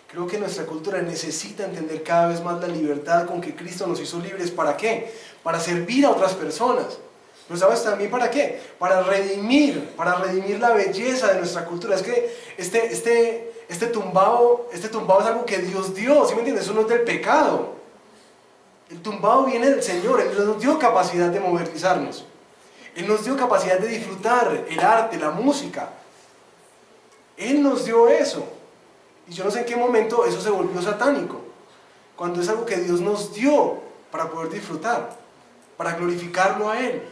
Creo que nuestra cultura necesita entender cada vez más la libertad con que Cristo nos hizo libres. ¿Para qué? Para servir a otras personas. Pero ¿sabes también para qué? Para redimir la belleza de nuestra cultura. Es que este tumbado es algo que Dios dio, ¿sí me entiendes? Eso no es del pecado. El tumbado viene del Señor, Él nos dio capacidad de movilizarnos. Él nos dio capacidad de disfrutar el arte, la música. Él nos dio eso. Y yo no sé en qué momento eso se volvió satánico. Cuando es algo que Dios nos dio para poder disfrutar, para glorificarlo a Él.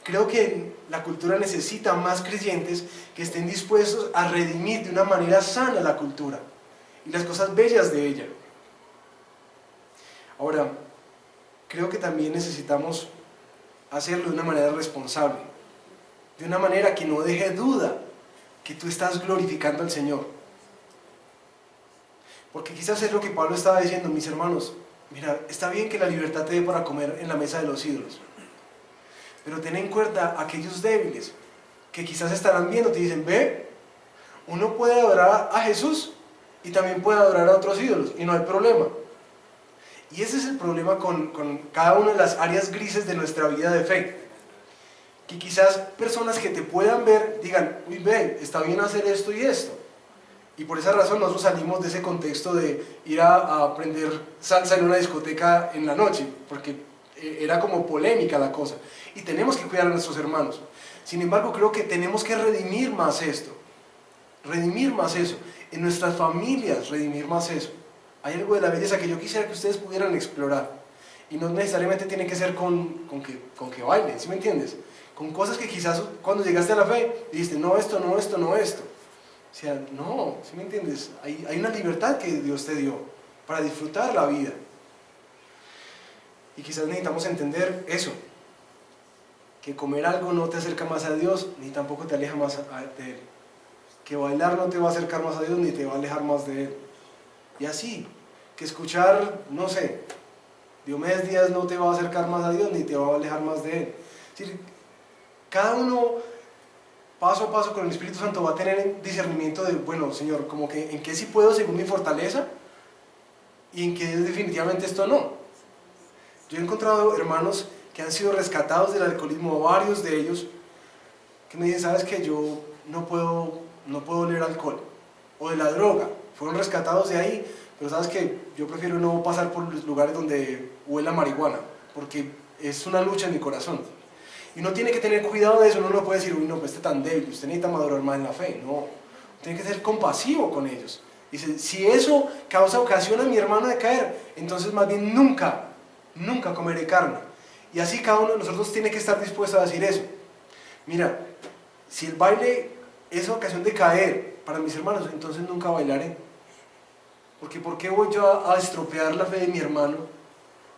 Creo que la cultura necesita más creyentes que estén dispuestos a redimir de una manera sana la cultura y las cosas bellas de ella. Ahora, creo que también necesitamos hacerlo de una manera responsable, de una manera que no deje duda que tú estás glorificando al Señor. Porque quizás es lo que Pablo estaba diciendo, mis hermanos, Mira, está bien que la libertad te dé para comer en la mesa de los ídolos, pero ten en cuenta aquellos débiles que quizás estarán viendo, te dicen, ve, uno puede adorar a Jesús y también puede adorar a otros ídolos, y no hay problema. Y ese es el problema con cada una de las áreas grises de nuestra vida de fe. Que quizás personas que te puedan ver digan, uy, ve, está bien hacer esto y esto. Y por esa razón nosotros salimos de ese contexto de ir a aprender salsa en una discoteca en la noche, porque era como polémica la cosa. Y tenemos que cuidar a nuestros hermanos. Sin embargo, creo que tenemos que redimir más esto. Redimir más eso. En nuestras familias, redimir más eso. Hay algo de la belleza que yo quisiera que ustedes pudieran explorar. Y no necesariamente tiene que ser con que bailen, ¿sí me entiendes? Con cosas que quizás cuando llegaste a la fe dijiste, no esto, no esto, no esto. O sea, no, ¿sí me entiendes? Hay una libertad que Dios te dio para disfrutar la vida. Y quizás necesitamos entender eso, que comer algo no te acerca más a Dios, ni tampoco te aleja más de Él. Que bailar no te va a acercar más a Dios, ni te va a alejar más de Él. Y así, que escuchar, no sé, Diomedes Díaz no te va a acercar más a Dios, ni te va a alejar más de Él. Es decir, cada uno, paso a paso con el Espíritu Santo, va a tener discernimiento de, bueno, Señor, como que en qué sí puedo según mi fortaleza, y en qué definitivamente esto no. Yo he encontrado hermanos que han sido rescatados del alcoholismo, varios de ellos, que me dicen, sabes que yo no puedo oler alcohol, o de la droga, fueron rescatados de ahí, pero sabes que yo prefiero no pasar por los lugares donde huela marihuana, porque es una lucha en mi corazón. Y uno tiene que tener cuidado de eso, uno no puede decir, uy no, pues este tan débil, usted necesita madurar más en la fe, no, tiene que ser compasivo con ellos. Dice, si eso ocasiona a mi hermano de caer, entonces más bien nunca comeré carne. Y así cada uno de nosotros tiene que estar dispuesto a decir eso. Mira, si el baile es ocasión de caer para mis hermanos, entonces nunca bailaré. Porque ¿por qué voy yo a estropear la fe de mi hermano?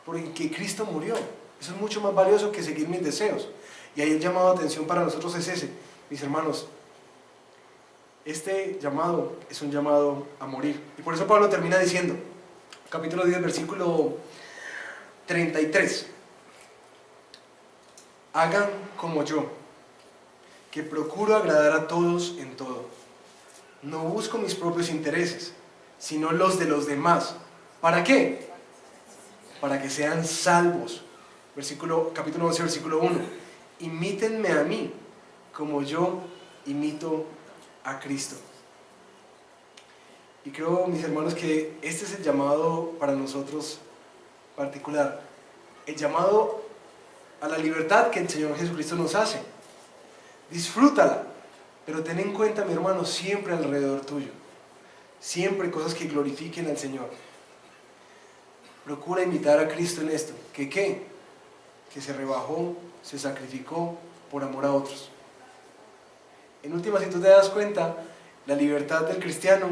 Porque Cristo murió. Eso es mucho más valioso que seguir mis deseos. Y ahí el llamado de atención para nosotros es ese. Mis hermanos, este llamado es un llamado a morir. Y por eso Pablo termina diciendo, capítulo 10, versículo 33. Hagan como yo, que procuro agradar a todos en todo. No busco mis propios intereses, sino los de los demás. ¿Para qué? Para que sean salvos. Capítulo 11, versículo 1. Imítenme a mí, como yo imito a Cristo. Y creo, mis hermanos, que este es el llamado para nosotros particular. El llamado a la libertad que el Señor Jesucristo nos hace. Disfrútala, pero ten en cuenta, mi hermano, siempre alrededor tuyo. Siempre cosas que glorifiquen al Señor. Procura imitar a Cristo en esto. ¿Que qué? Que se rebajó, se sacrificó por amor a otros. En última, si tú te das cuenta, la libertad del cristiano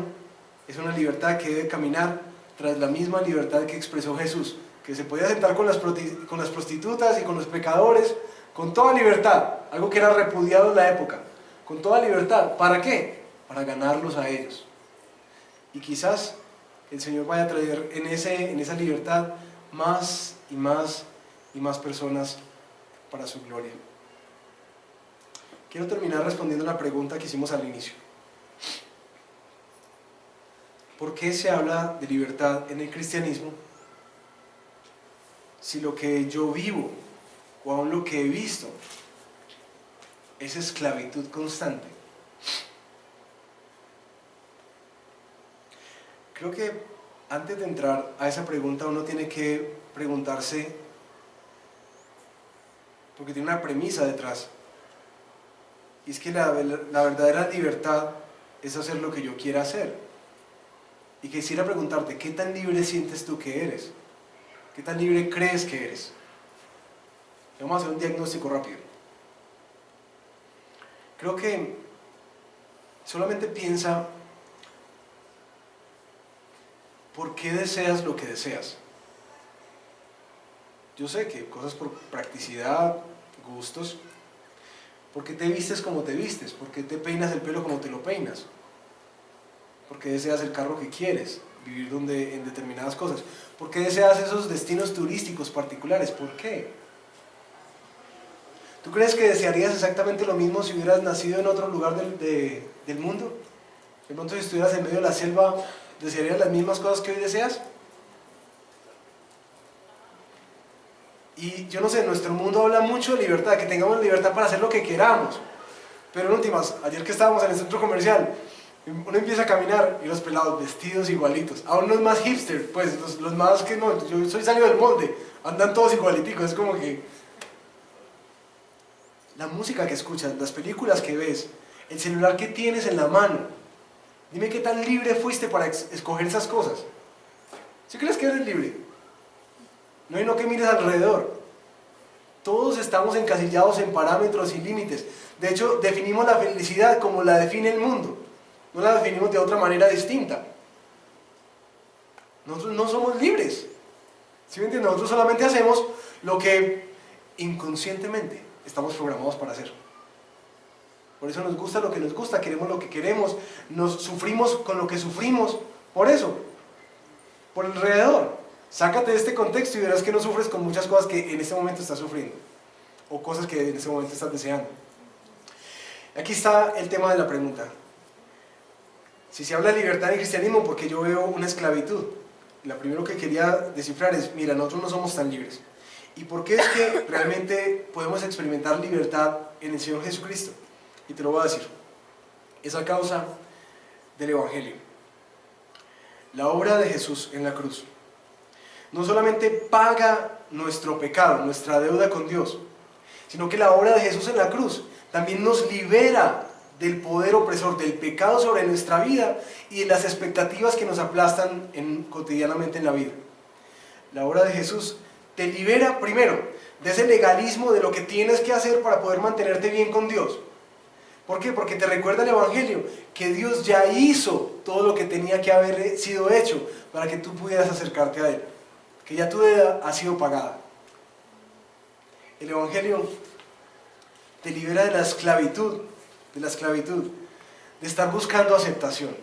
es una libertad que debe caminar tras la misma libertad que expresó Jesús, que se podía sentar con las prostitutas y con los pecadores, con toda libertad, algo que era repudiado en la época, con toda libertad. ¿Para qué? Para ganarlos a ellos. Y quizás el Señor vaya a traer en esa libertad más y más y más personas para su gloria. Quiero terminar respondiendo la pregunta que hicimos al inicio. ¿Por qué se habla de libertad en el cristianismo si lo que yo vivo o aún lo que he visto es esclavitud constante? Creo que antes de entrar a esa pregunta uno tiene que preguntarse, porque tiene una premisa detrás, y es que la verdadera libertad es hacer lo que yo quiera hacer. Y quisiera preguntarte, ¿qué tan libre sientes tú que eres? ¿Qué tan libre crees que eres? Vamos a hacer un diagnóstico rápido. Creo que solamente piensa, ¿por qué deseas lo que deseas? Yo sé que cosas por practicidad, gustos. ¿Por qué te vistes como te vistes? ¿Por qué te peinas el pelo como te lo peinas? ¿Por qué deseas el carro que quieres? vivir en determinadas cosas. ¿Por qué deseas esos destinos turísticos particulares? ¿Por qué? ¿Tú crees que desearías exactamente lo mismo si hubieras nacido en otro lugar del mundo? De pronto, si estuvieras en medio de la selva, ¿desearías las mismas cosas que hoy deseas? Y yo no sé, nuestro mundo habla mucho de libertad, que tengamos libertad para hacer lo que queramos. Pero en últimas, ayer que estábamos en el centro comercial, uno empieza a caminar y los pelados vestidos igualitos. Aún los más hipster, pues los más que no, yo soy salido del molde, andan todos igualiticos. Es como que la música que escuchas, las películas que ves, el celular que tienes en la mano. Dime qué tan libre fuiste para escoger esas cosas. ¿Sí crees que eres libre? No hay no que mires alrededor. Todos estamos encasillados en parámetros y límites. De hecho, definimos la felicidad como la define el mundo. No la definimos de otra manera distinta. Nosotros no somos libres. ¿Sí me entiendes? Nosotros solamente hacemos lo que inconscientemente estamos programados para hacer. Por eso nos gusta lo que nos gusta, queremos lo que queremos, nos sufrimos con lo que sufrimos. Por eso, por alrededor. Sácate de este contexto y verás que no sufres con muchas cosas que en este momento estás sufriendo. O cosas que en este momento estás deseando. Aquí está el tema de la pregunta. Si se habla de libertad en el cristianismo, porque yo veo una esclavitud. Lo primero que quería descifrar es, mira, nosotros no somos tan libres. ¿Y por qué es que realmente podemos experimentar libertad en el Señor Jesucristo? Y te lo voy a decir. Es a causa del Evangelio. La obra de Jesús en la cruz no solamente paga nuestro pecado, nuestra deuda con Dios, sino que la obra de Jesús en la cruz también nos libera del poder opresor, del pecado sobre nuestra vida y de las expectativas que nos aplastan cotidianamente en la vida. La obra de Jesús te libera primero de ese legalismo de lo que tienes que hacer para poder mantenerte bien con Dios. ¿Por qué? Porque te recuerda el Evangelio que Dios ya hizo todo lo que tenía que haber sido hecho para que tú pudieras acercarte a Él, que ya tu deuda ha sido pagada. El Evangelio te libera de la esclavitud, de estar buscando aceptación.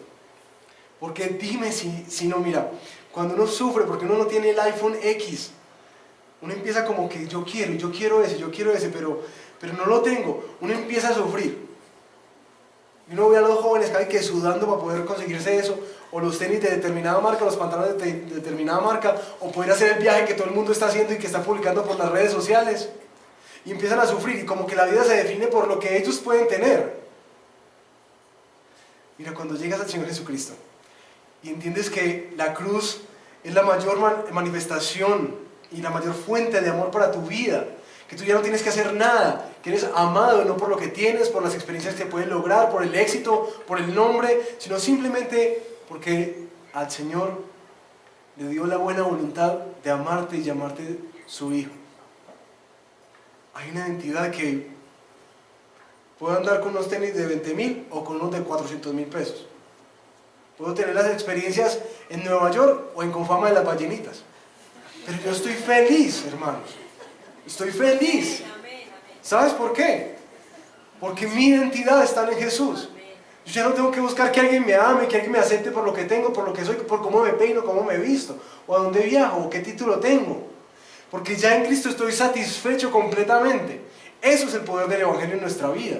Porque dime si no, mira, cuando uno sufre porque uno no tiene el iPhone X, uno empieza como que yo quiero ese, pero no lo tengo, uno empieza a sufrir. Y uno ve a los jóvenes que sudando para poder conseguirse eso, o los tenis de determinada marca, los pantalones de determinada marca, o poder hacer el viaje que todo el mundo está haciendo y que está publicando por las redes sociales, y empiezan a sufrir, y como que la vida se define por lo que ellos pueden tener. Mira, cuando llegas al Señor Jesucristo, y entiendes que la cruz es la mayor manifestación y la mayor fuente de amor para tu vida, que tú ya no tienes que hacer nada, que eres amado no por lo que tienes, por las experiencias que puedes lograr, por el éxito, por el nombre, sino simplemente porque al Señor le dio la buena voluntad de amarte y llamarte su hijo. Hay una identidad que puedo andar con unos tenis de 20,000 o con unos de 400,000 pesos. Puedo tener las experiencias en Nueva York o en Confama de las Ballenitas. Pero yo estoy feliz, hermanos. Estoy feliz. ¿Sabes por qué? Porque mi identidad está en Jesús. Yo ya no tengo que buscar que alguien me ame, que alguien me acepte por lo que tengo, por lo que soy, por cómo me peino, cómo me visto, o a dónde viajo, o qué título tengo. Porque ya en Cristo estoy satisfecho completamente. Eso es el poder del Evangelio en nuestra vida.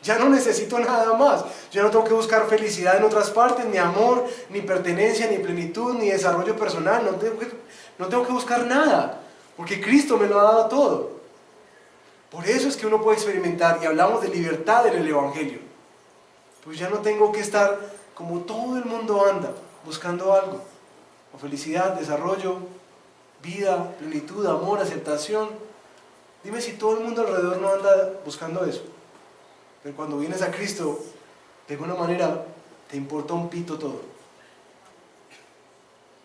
Ya no necesito nada más. Yo no tengo que buscar felicidad en otras partes, ni amor, ni pertenencia, ni plenitud, ni desarrollo personal. No tengo que buscar nada, porque Cristo me lo ha dado todo. Por eso es que uno puede experimentar, y hablamos de libertad en el Evangelio. Pues ya no tengo que estar como todo el mundo anda, buscando algo. O felicidad, desarrollo, vida, plenitud, amor, aceptación. Dime si todo el mundo alrededor no anda buscando eso. Pero cuando vienes a Cristo, de alguna manera te importa un pito todo.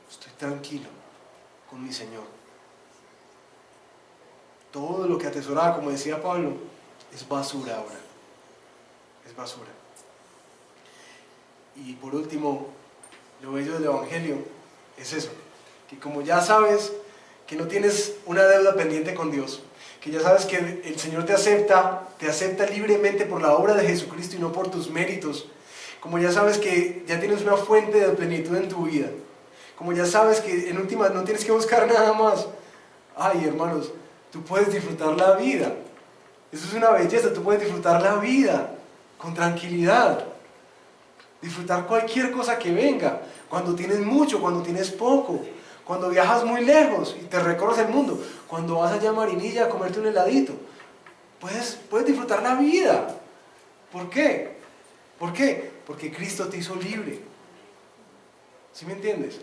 Estoy tranquilo con mi Señor. Todo lo que atesoraba, como decía Pablo, es basura ahora. Es basura. Y por último, lo bello del Evangelio es eso, que como ya sabes que no tienes una deuda pendiente con Dios, que ya sabes que el Señor te acepta libremente por la obra de Jesucristo y no por tus méritos, como ya sabes que ya tienes una fuente de plenitud en tu vida, como ya sabes que en última no tienes que buscar nada más, ay hermanos, tú puedes disfrutar la vida. Eso es una belleza, tú puedes disfrutar la vida con tranquilidad, disfrutar cualquier cosa que venga, cuando tienes mucho, cuando tienes poco, cuando viajas muy lejos y te recorres el mundo, cuando vas allá a Marinilla a comerte un heladito, puedes disfrutar la vida. ¿Por qué? ¿Por qué? Porque Cristo te hizo libre. ¿Sí me entiendes?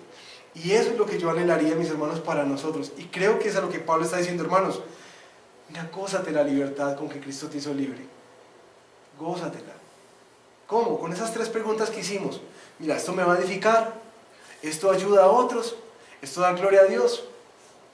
Y eso es lo que yo anhelaría, mis hermanos, para nosotros. Y creo que es a lo que Pablo está diciendo, hermanos. Mira, gózate la libertad con que Cristo te hizo libre. Gózatela. ¿Cómo? Con esas 3 preguntas que hicimos. Mira, esto me va a edificar, esto ayuda a otros, esto da gloria a Dios.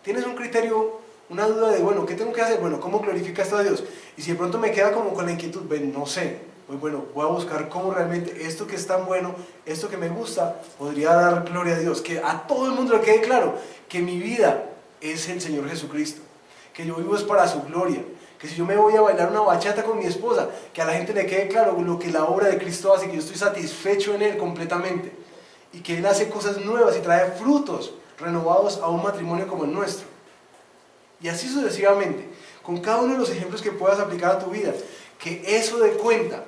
¿Tienes un criterio, una duda de, bueno, ¿qué tengo que hacer? Bueno, ¿cómo glorifica esto a Dios? Y si de pronto me queda como con la inquietud, ven, no sé, pues bueno, voy a buscar cómo realmente esto que es tan bueno, esto que me gusta, podría dar gloria a Dios. Que a todo el mundo le quede claro que mi vida es el Señor Jesucristo, que yo vivo es para su gloria, que si yo me voy a bailar una bachata con mi esposa, que a la gente le quede claro lo que la obra de Cristo hace, que yo estoy satisfecho en Él completamente, y que Él hace cosas nuevas y trae frutos renovados a un matrimonio como el nuestro. Y así sucesivamente, con cada uno de los ejemplos que puedas aplicar a tu vida, que eso dé cuenta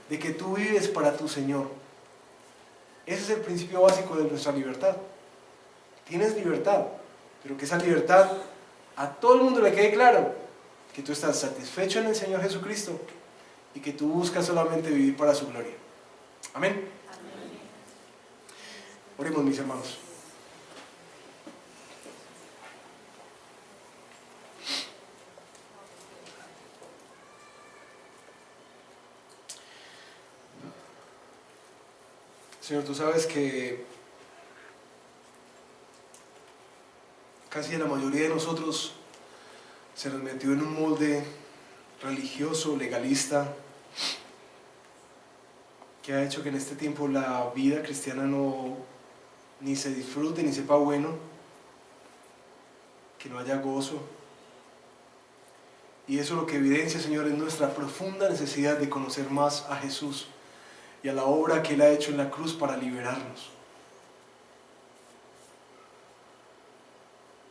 de que tú vives para tu Señor. Ese es el principio básico de nuestra libertad. Tienes libertad, pero que esa libertad a todo el mundo le quede claro que tú estás satisfecho en el Señor Jesucristo y que tú buscas solamente vivir para su gloria. Amén. Amén. Oremos, mis hermanos. Señor, tú sabes que casi la mayoría de nosotros se nos metió en un molde religioso, legalista, que ha hecho que en este tiempo la vida cristiana ni se disfrute, ni sepa bueno, que no haya gozo. Y eso lo que evidencia, Señor, es nuestra profunda necesidad de conocer más a Jesús y a la obra que Él ha hecho en la cruz para liberarnos.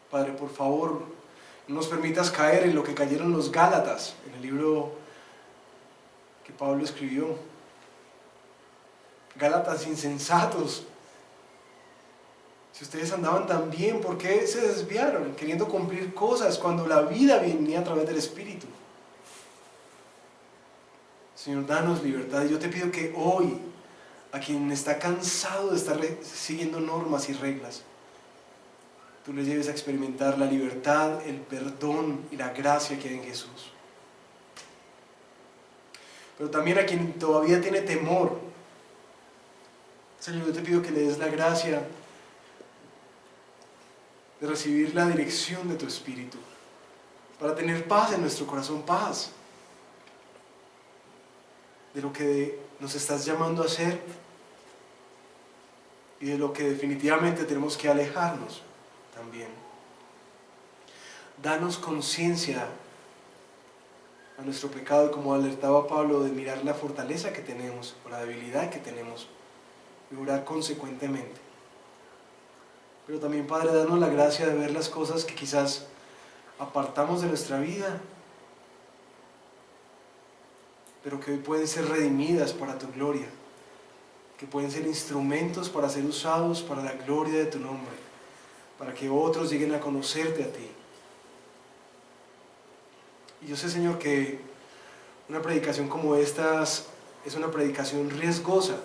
Padre, por favor, no nos permitas caer en lo que cayeron los Gálatas, en el libro que Pablo escribió. Gálatas insensatos. Si ustedes andaban tan bien, ¿por qué se desviaron queriendo cumplir cosas cuando la vida venía a través del Espíritu? Señor, danos libertad. Y yo te pido que hoy, a quien está cansado de estar siguiendo normas y reglas, tú le lleves a experimentar la libertad, el perdón y la gracia que hay en Jesús. Pero también a quien todavía tiene temor, Señor, yo te pido que le des la gracia de recibir la dirección de tu Espíritu, para tener paz en nuestro corazón, paz de lo que nos estás llamando a hacer y de lo que definitivamente tenemos que alejarnos también. Danos conciencia a nuestro pecado y, como alertaba Pablo, de mirar la fortaleza que tenemos o la debilidad que tenemos y orar consecuentemente. Pero también, Padre, danos la gracia de ver las cosas que quizás apartamos de nuestra vida, pero que hoy pueden ser redimidas para tu gloria, que pueden ser instrumentos para ser usados para la gloria de tu nombre, para que otros lleguen a conocerte a ti. Y yo sé, Señor, que una predicación como esta es una predicación riesgosa,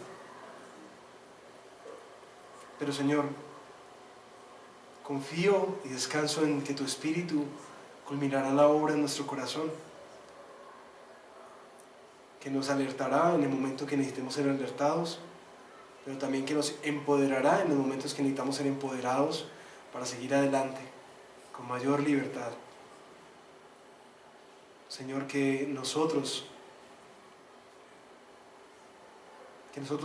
pero, Señor, confío y descanso en que tu Espíritu culminará la obra en nuestro corazón, que nos alertará en el momento que necesitemos ser alertados, pero también que nos empoderará en los momentos que necesitamos ser empoderados para seguir adelante con mayor libertad. Señor, que nosotros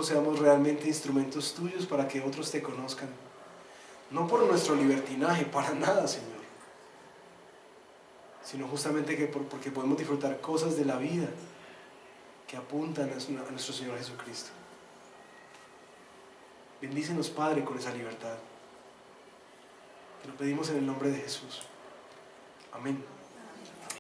seamos realmente instrumentos tuyos para que otros te conozcan, no por nuestro libertinaje, para nada, Señor, sino justamente porque podemos disfrutar cosas de la vida que apuntan a nuestro Señor Jesucristo. Bendícenos, Padre, con esa libertad. Te lo pedimos en el nombre de Jesús. Amén.